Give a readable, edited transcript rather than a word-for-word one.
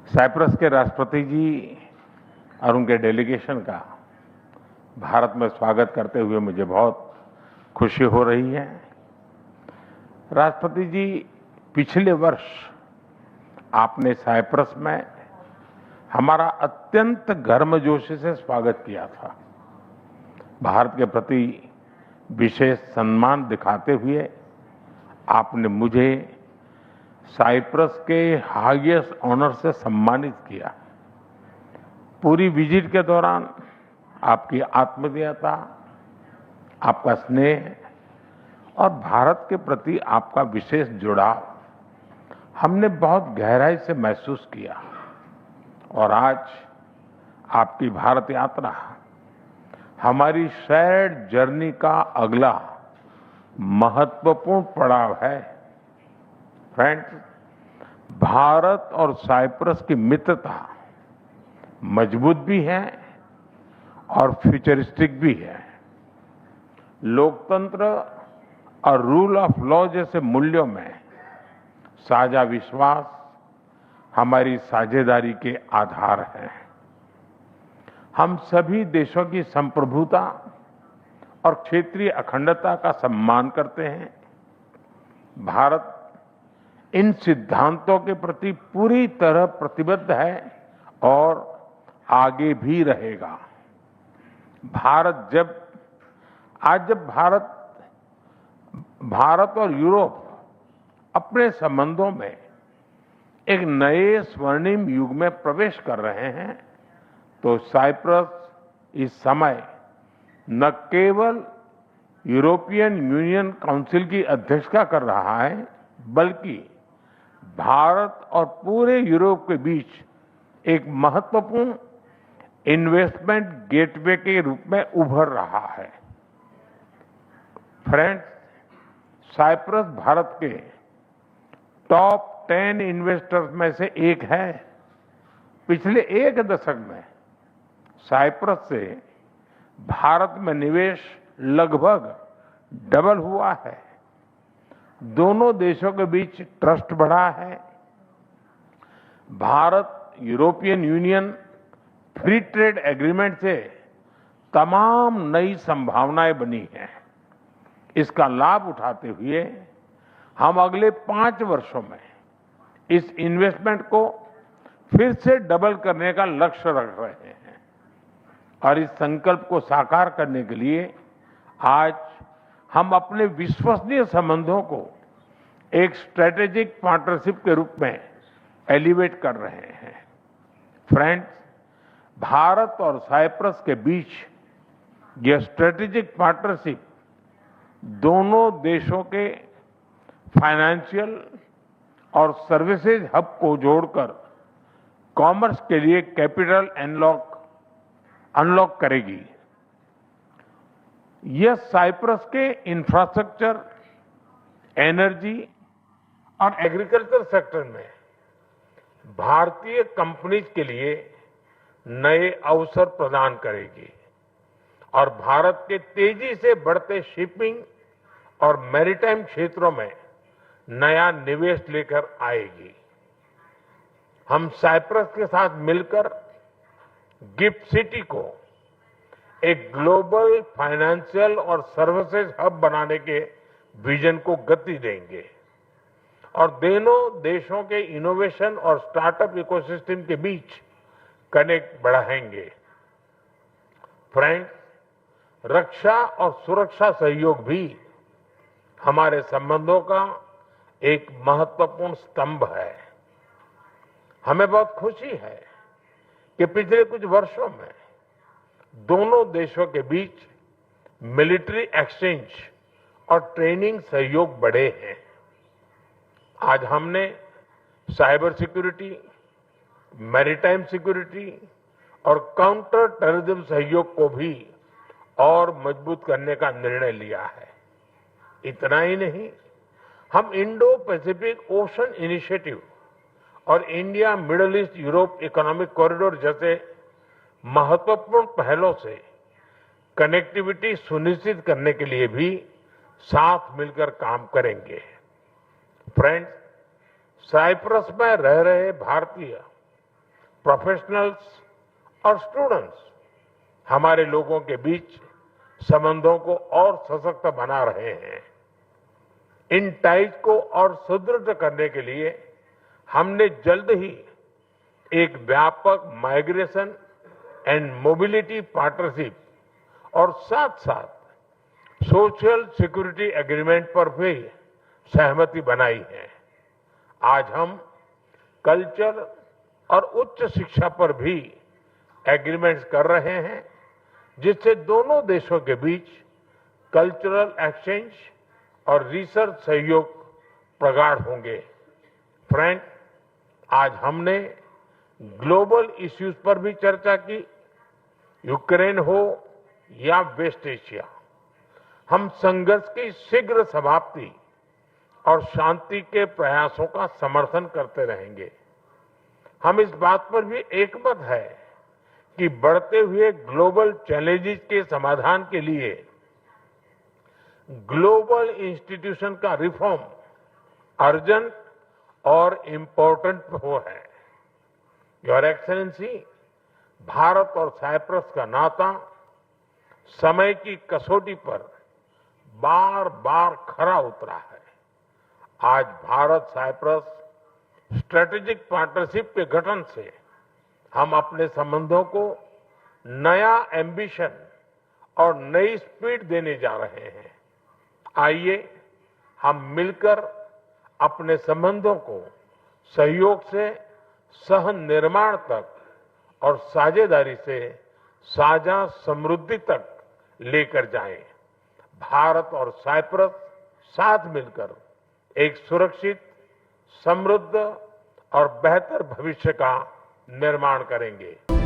Cyprus के राष्ट्रपति जी और उनके डेलीगेशन का भारत में स्वागत करते हुए मुझे बहुत खुशी हो रही है। राष्ट्रपति जी, पिछले वर्ष आपने साइप्रस में हमारा अत्यंत गर्मजोशी से स्वागत किया था। भारत के प्रति विशेष सम्मान दिखाते हुए आपने मुझे साइप्रस के हाईएस्ट ऑनर से सम्मानित किया। पूरी विजिट के दौरान आपकी आत्मीयता, आपका स्नेह और भारत के प्रति आपका विशेष जुड़ाव हमने बहुत गहराई से महसूस किया। और आज आपकी भारत यात्रा हमारी शेयर्ड जर्नी का अगला महत्वपूर्ण पड़ाव है। फ्रेंड्स, भारत और साइप्रस की मित्रता मजबूत भी है और फ्यूचरिस्टिक भी है। लोकतंत्र और रूल ऑफ लॉ जैसे मूल्यों में साझा विश्वास हमारी साझेदारी के आधार है। हम सभी देशों की संप्रभुता और क्षेत्रीय अखंडता का सम्मान करते हैं। भारत इन सिद्धांतों के प्रति पूरी तरह प्रतिबद्ध है और आगे भी रहेगा। जब भारत और यूरोप अपने संबंधों में एक नए स्वर्णिम युग में प्रवेश कर रहे हैं, तो साइप्रस इस समय न केवल यूरोपियन यूनियन काउंसिल की अध्यक्षता कर रहा है, बल्कि भारत और पूरे यूरोप के बीच एक महत्वपूर्ण इन्वेस्टमेंट गेटवे के रूप में उभर रहा है। फ्रेंड्स, साइप्रस भारत के टॉप 10 इन्वेस्टर्स में से एक है। पिछले एक दशक में साइप्रस से भारत में निवेश लगभग डबल हुआ है। दोनों देशों के बीच ट्रस्ट बढ़ा है। Bharat European union free trade agreement से तमाम नई संभावनाएं बनी हैं। इसका लाभ उठाते हुए हम अगले 5 वर्षों में इस इन्वेस्टमेंट को फिर से डबल करने का लक्ष्य रख रहे हैं। और इस संकल्प को साकार करने के लिए आज हम अपने विश्वसनीय संबंधों को एक स्ट्रेटेजिक पार्टनरशिप के रूप में एलिवेट कर रहे हैं। फ्रेंड्स, भारत और साइप्रस के बीच यह स्ट्रेटेजिक पार्टनरशिप दोनों देशों के फाइनेंशियल और सर्विसेज हब को जोड़कर कॉमर्स के लिए कैपिटल अनलॉक करेगी। यह साइप्रस के इंफ्रास्ट्रक्चर, एनर्जी और एग्रीकल्चर सेक्टर में भारतीय कंपनीज के लिए नए अवसर प्रदान करेगी और भारत के तेजी से बढ़ते शिपिंग और मैरीटाइम क्षेत्रों में नया निवेश लेकर आएगी। हम साइप्रस के साथ मिलकर गिफ्ट सिटी को एक ग्लोबल फाइनेंशियल और सर्विसेज हब बनाने के विजन को गति देंगे और दोनों देशों के इनोवेशन और स्टार्टअप इकोसिस्टम के बीच कनेक्ट बढ़ाएंगे। फ्रेंड्स, रक्षा और सुरक्षा सहयोग भी हमारे संबंधों का एक महत्वपूर्ण स्तंभ है। हमें बहुत खुशी है कि पिछले कुछ वर्षों में दोनों देशों के बीच मिलिट्री एक्सचेंज और ट्रेनिंग सहयोग बढ़े हैं। आज हमने साइबर सिक्योरिटी, मैरीटाइम सिक्योरिटी और काउंटर टेररिज्म सहयोग को भी और मजबूत करने का निर्णय लिया है। इतना ही नहीं, हम इंडो पैसिफिक ओशन इनिशिएटिव और India middle east Europe economic corridor जैसे महत्वपूर्ण पहलों से कनेक्टिविटी सुनिश्चित करने के लिए भी साथ मिलकर काम करेंगे। फ्रेंड्स, साइप्रस में रह रहे भारतीय प्रोफेशनल्स और स्टूडेंट्स हमारे लोगों के बीच संबंधों को और सशक्त बना रहे हैं। इन टाइज को और सुदृढ़ करने के लिए हमने जल्द ही एक व्यापक माइग्रेशन एंड मोबिलिटी पार्टनरशिप और साथ-साथ सोशल सिक्योरिटी एग्रीमेंट पर भी सहमति बनाई है। आज हम कल्चर और उच्च शिक्षा पर भी एग्रीमेंट्स कर रहे हैं, जिससे दोनों देशों के बीच कल्चरल एक्सचेंज और रिसर्च सहयोग प्रगाढ़ होंगे। फ्रेंड, आज हमने ग्लोबल इश्यूज पर भी चर्चा की। यूक्रेन हो या वेस्ट एशिया, हम संघर्ष की शीघ्र समाप्ति और शांति के प्रयासों का समर्थन करते रहेंगे। हम इस बात पर भी एकमत है कि बढ़ते हुए ग्लोबल चैलेंजेस के समाधान के लिए ग्लोबल इंस्टीट्यूशन का रिफॉर्म अर्जेंट और इम्पोर्टेंट हो है। योर एक्सेलेंसी, भारत और साइप्रस का नाता समय की कसौटी पर बार बार खरा उतरा है। आज भारत साइप्रस स्ट्रेटेजिक पार्टनरशिप के गठन से हम अपने संबंधों को नया एम्बिशन और नई स्पीड देने जा रहे हैं। आइए हम मिलकर अपने संबंधों को सहयोग से सह निर्माण तक और साझेदारी से साझा समृद्धि तक लेकर जाएं। भारत और साइप्रस साथ मिलकर एक सुरक्षित, समृद्ध और बेहतर भविष्य का निर्माण करेंगे।